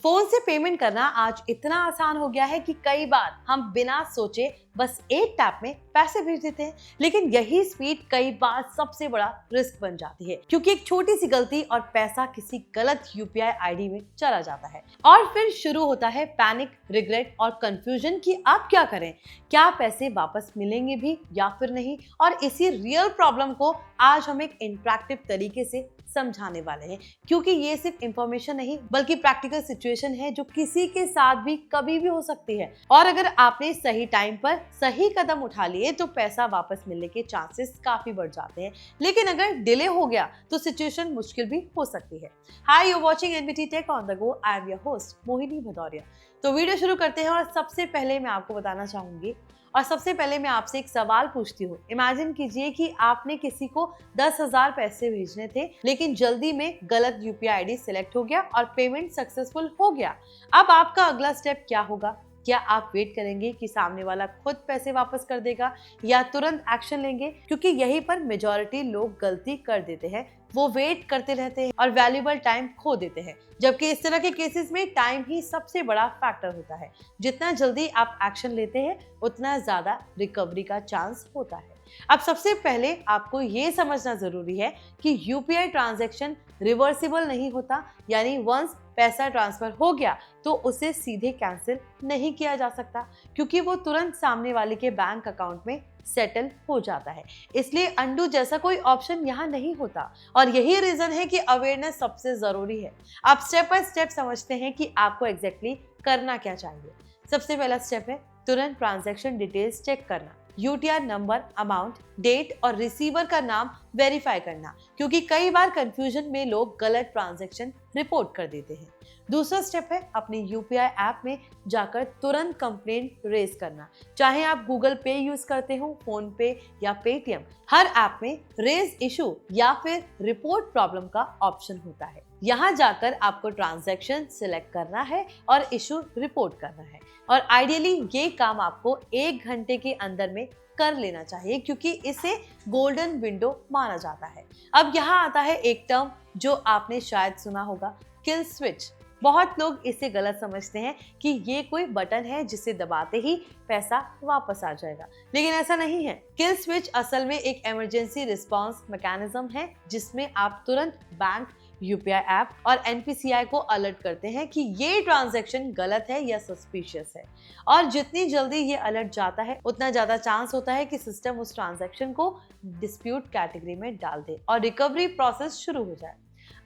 Phone से payment करना आज इतना आसान हो गया है कि कई बार हम बिना सोचे बस एक टैप में पैसे भेज देते हैं। लेकिन यही स्पीड कई बार सबसे बड़ा रिस्क बन जाती है, क्योंकि एक छोटी सी गलती और पैसा किसी गलत यूपीआई आईडी में चला जाता है और फिर शुरू होता है पैनिक, रिग्रेट और कंफ्यूजन कि आप क्या करें, क्या पैसे वापस मिलेंगे भी या फिर नहीं। और इसी रियल प्रॉब्लम को आज हम एक इंटरैक्टिव तरीके से समझाने वाले हैं, क्योंकि ये सिर्फ इंफॉर्मेशन नहीं बल्कि प्रैक्टिकल सिचुएशन है जो किसी के साथ भी कभी भी हो सकती है। और अगर आपने सही टाइम पर सही कदम उठा लिए तो पैसा वापस मिलने के चांसेस काफी बढ़ जाते हैं, लेकिन अगर डिले हो गया तो सिचुएशन मुश्किल भी हो सकती है। Hi, you watching NBT tech on the go. I am your host Mohini Bhadauria. तो वीडियो शुरू करते हैं और सबसे पहले मैं आपको बताना चाहूंगी और सबसे पहले मैं आपसे एक सवाल पूछती हूँ। इमेजिन कीजिए कि आपने किसी को 10,000 पैसे भेजने थे, लेकिन जल्दी में गलत यूपीआई आईडी सिलेक्ट हो गया और पेमेंट सक्सेसफुल हो गया। अब आपका अगला स्टेप क्या होगा? क्या आप वेट करेंगे कि सामने वाला खुद पैसे वापस कर देगा या तुरंत एक्शन लेंगे? क्योंकि यहीं पर मेजॉरिटी लोग गलती कर देते हैं, वो वेट करते रहते हैं और वैल्यूएबल टाइम खो देते हैं। जबकि इस तरह के केसेस में टाइम ही सबसे बड़ा फैक्टर होता है। जितना जल्दी आप एक्शन लेते हैं उतना ज्यादा रिकवरी का चांस होता है। अब सबसे पहले आपको ये समझना जरूरी है कि यूपीआई ट्रांजैक्शन रिवर्सिबल नहीं होता, यानी वंस पैसा ट्रांसफर हो गया तो उसे सीधे कैंसिल नहीं किया जा सकता, क्योंकि वो तुरंत सामने वाले के बैंक अकाउंट में सेटल हो जाता है। इसलिए अंडू जैसा कोई ऑप्शन यहाँ नहीं होता और यही रीजन है कि अवेयरनेस सबसे जरूरी है। आप स्टेप बाय स्टेप समझते हैं कि आपको एग्जैक्टली करना क्या चाहिए। सबसे पहला स्टेप है तुरंत ट्रांजैक्शन डिटेल्स चेक करना। यूटीआर नंबर, अमाउंट, डेट और रिसीवर का नाम वेरीफाई करना, क्योंकि कई बार कंफ्यूजन में लोग गलत ट्रांजैक्शन रिपोर्ट कर देते हैं। दूसरा स्टेप है अपनी यूपीआई ऐप में जाकर तुरंत कंप्लेंट रेज करना। चाहे आप गूगल पे यूज करते हो, फोन पे या पेटीएम, हर ऐप में रेज इशू या फिर रिपोर्ट प्रॉब्लम का ऑप्शन होता है। यहाँ जाकर आपको ट्रांजैक्शन सिलेक्ट करना है और इशू रिपोर्ट करना है। और आइडियली ये काम आपको 1 घंटे के अंदर में कर लेना चाहिए, क्योंकि इसे गोल्डन विंडो माना जाता है। अब यहाँ आता है एक टर्म जो आपने शायद सुना होगा, किल स्विच। बहुत लोग इसे गलत समझते हैं कि ये कोई बटन है जिसे दबाते ही पैसा वापस आ जाएगा, लेकिन ऐसा नहीं है। किल स्विच असल में एक इमरजेंसी रिस्पांस मैकेनिज्म है, जिसमें आप तुरंत बैंक, यूपीआई ऐप और एनपीसीआई को अलर्ट करते हैं कि ये ट्रांजैक्शन गलत है या सस्पिशियस है। और जितनी जल्दी ये अलर्ट जाता है उतना ज्यादा चांस होता है कि सिस्टम उस ट्रांजैक्शन को डिस्प्यूट कैटेगरी में डाल दे और रिकवरी प्रोसेस शुरू हो जाए।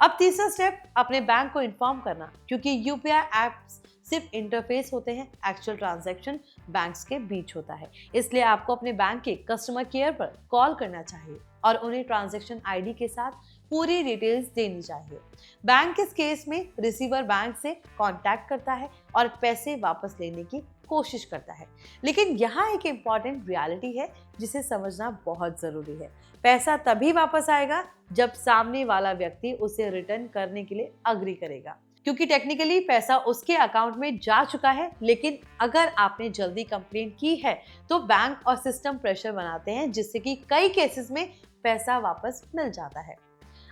अब तीसरा स्टेप अपने बैंक को इन्फॉर्म करना, क्योंकि यूपीआई ऐप्स सिर्फ इंटरफेस होते हैं, एक्चुअल ट्रांजैक्शन बैंक्स के बीच होता है। इसलिए आपको अपने बैंक के कस्टमर केयर पर कॉल करना चाहिए और उन्हें ट्रांजैक्शन आईडी के साथ पूरी डिटेल्स देनी चाहिए। बैंक इस केस में रिसीवर बैंक से कांटेक्ट करता है और पैसे वापस लेने की कोशिश करता है। लेकिन यहाँ एक इम्पॉर्टेंट रियलिटी है जिसे समझना बहुत जरूरी है। पैसा तभी वापस आएगा जब सामने वाला व्यक्ति उसे रिटर्न करने के लिए अग्री करेगा, क्योंकि टेक्निकली पैसा उसके अकाउंट में जा चुका है। लेकिन अगर आपने जल्दी कंप्लेंट की है तो बैंक और सिस्टम प्रेशर बनाते हैं, जिससे कि कई केसेस में पैसा वापस मिल जाता है।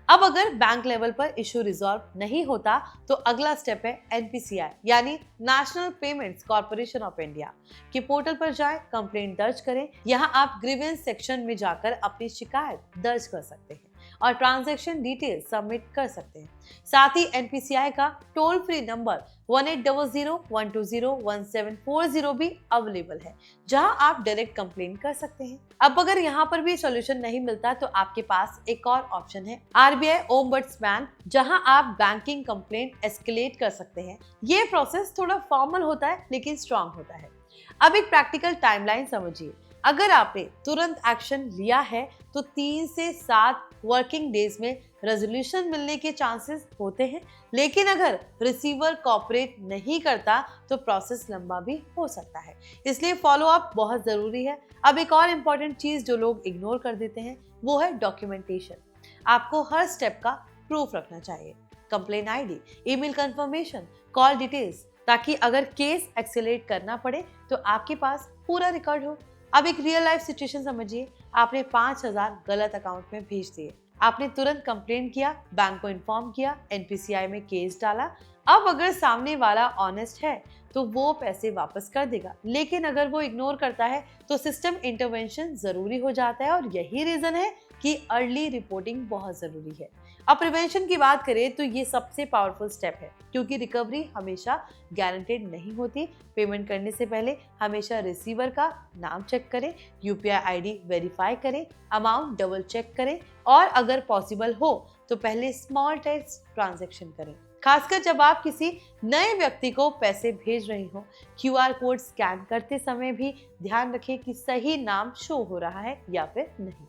अब अगर बैंक लेवल पर इशू रिजॉल्व नहीं होता तो अगला स्टेप है एनपीसीआई, यानी national payments corporation of India के पोर्टल पर जाएं, कंप्लेंट दर्ज करें। यहाँ आप ग्रीवेंस सेक्शन में जाकर अपनी शिकायत दर्ज कर सकते हैं और ट्रांजैक्शन डिटेल सबमिट कर सकते हैं। साथ ही एनपीसीआई का टोल फ्री नंबर 1800-120-1740 भी अवेलेबल है, जहां आप डायरेक्ट कंप्लेन कर सकते हैं। अब अगर यहाँ पर भी सॉल्यूशन नहीं मिलता तो आपके पास एक और ऑप्शन है, आरबीआई ओम्बड्समैन, जहां आप बैंकिंग कंप्लेंट एस्केलेट कर सकते हैं। ये प्रोसेस थोड़ा फॉर्मल होता है लेकिन स्ट्रांग होता है। अब एक प्रैक्टिकल टाइमलाइन समझिए। अगर आपने तुरंत एक्शन लिया है तो 3 से 7 वर्किंग डेज में रेजोल्यूशन मिलने के चांसेस होते हैं, लेकिन अगर रिसीवर कोऑपरेट नहीं करता तो प्रोसेस लंबा भी हो सकता है। इसलिए फॉलो अप बहुत जरूरी है। अब एक और इम्पॉर्टेंट चीज जो लोग इग्नोर कर देते हैं वो है डॉक्यूमेंटेशन। आपको हर स्टेप का प्रूफ रखना चाहिए, complain ID, email confirmation, call details, ताकि अगर केस एक्सेलरेट करना पड़े तो आपके पास पूरा रिकॉर्ड हो। अब एक रियल लाइफ सिचुएशन समझिए। आपने 5,000 गलत अकाउंट में भेज दिए। आपने तुरंत कंप्लेंट किया, बैंक को इन्फॉर्म किया, एनपीसीआई में केस डाला। अब अगर सामने वाला ऑनेस्ट है तो वो पैसे वापस कर देगा, लेकिन अगर वो इग्नोर करता है तो सिस्टम इंटरवेंशन जरूरी हो जाता है। और यही रीजन है कि अर्ली रिपोर्टिंग बहुत जरूरी है। अब प्रिवेंशन की बात करें तो ये सबसे पावरफुल स्टेप है, क्योंकि रिकवरी हमेशा गारंटेड नहीं होती। पेमेंट करने से पहले हमेशा रिसीवर का नाम चेक करें, यूपीआई आईडी वेरीफाई करें, अमाउंट डबल चेक करें और अगर पॉसिबल हो तो पहले स्मॉल टेस्ट ट्रांजैक्शन करें। खासकर जब आप किसी नए व्यक्ति को पैसे भेज रही हो। क्यूआर कोड स्कैन करते समय भी ध्यान रखें कि सही नाम शो हो रहा है या फिर नहीं।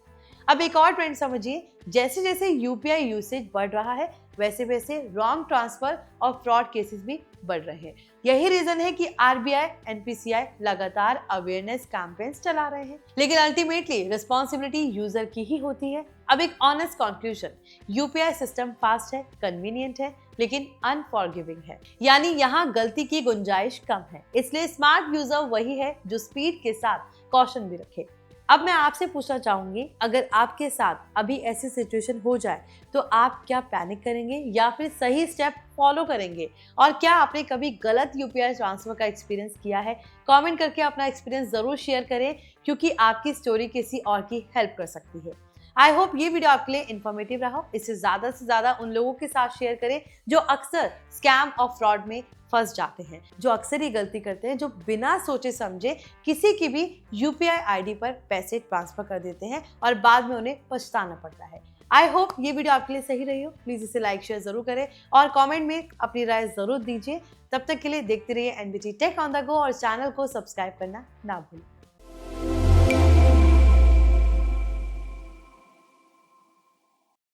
अब एक और ट्रेंड समझिए, जैसे जैसे यूपीआई यूसेज बढ़ रहा है वैसे वैसे रॉन्ग ट्रांसफर और फ्रॉड केसेस भी बढ़ रहे हैं। यही रीजन है कि आरबीआई, एनपीसीआई लगातार अवेयरनेस कैंपेन्स चला रहे हैं, लेकिन अल्टीमेटली रिस्पॉन्सिबिलिटी यूजर की ही होती है। अब एक honest conclusion, UPI system fast है, कन्वीनियंट है, लेकिन अनफॉरगिविंग है, यानी यहाँ गलती की गुंजाइश कम है। इसलिए स्मार्ट यूजर वही है जो स्पीड के साथ कॉशन भी रखे। अब मैं आपसे पूछना चाहूंगी, अगर आपके साथ अभी ऐसी सिचुएशन हो जाए तो आप क्या पैनिक करेंगे या फिर सही स्टेप फॉलो करेंगे? और क्या आपने कभी गलत यूपीआई ट्रांसफर का एक्सपीरियंस किया है? कमेंट करके अपना एक्सपीरियंस जरूर शेयर करें, क्योंकि आपकी स्टोरी किसी और की हेल्प कर सकती है। आई होप ये वीडियो आपके लिए इन्फॉर्मेटिव रहा। इसे ज्यादा से ज्यादा उन लोगों के साथ शेयर करें जो अक्सर स्कैम और फ्रॉड में फंस जाते हैं, जो अक्सर ये गलती करते हैं, जो बिना सोचे समझे किसी की भी यूपीआई आईडी पर पैसे ट्रांसफर कर देते हैं और बाद में उन्हें पछताना पड़ता है। आई होप ये वीडियो आपके लिए सही रही हो। प्लीज इसे लाइक शेयर जरूर करें और कमेंट में अपनी राय जरूर दीजिए। तब तक के लिए देखते रहिए NBT tech on the go और चैनल को सब्सक्राइब करना ना भूलें।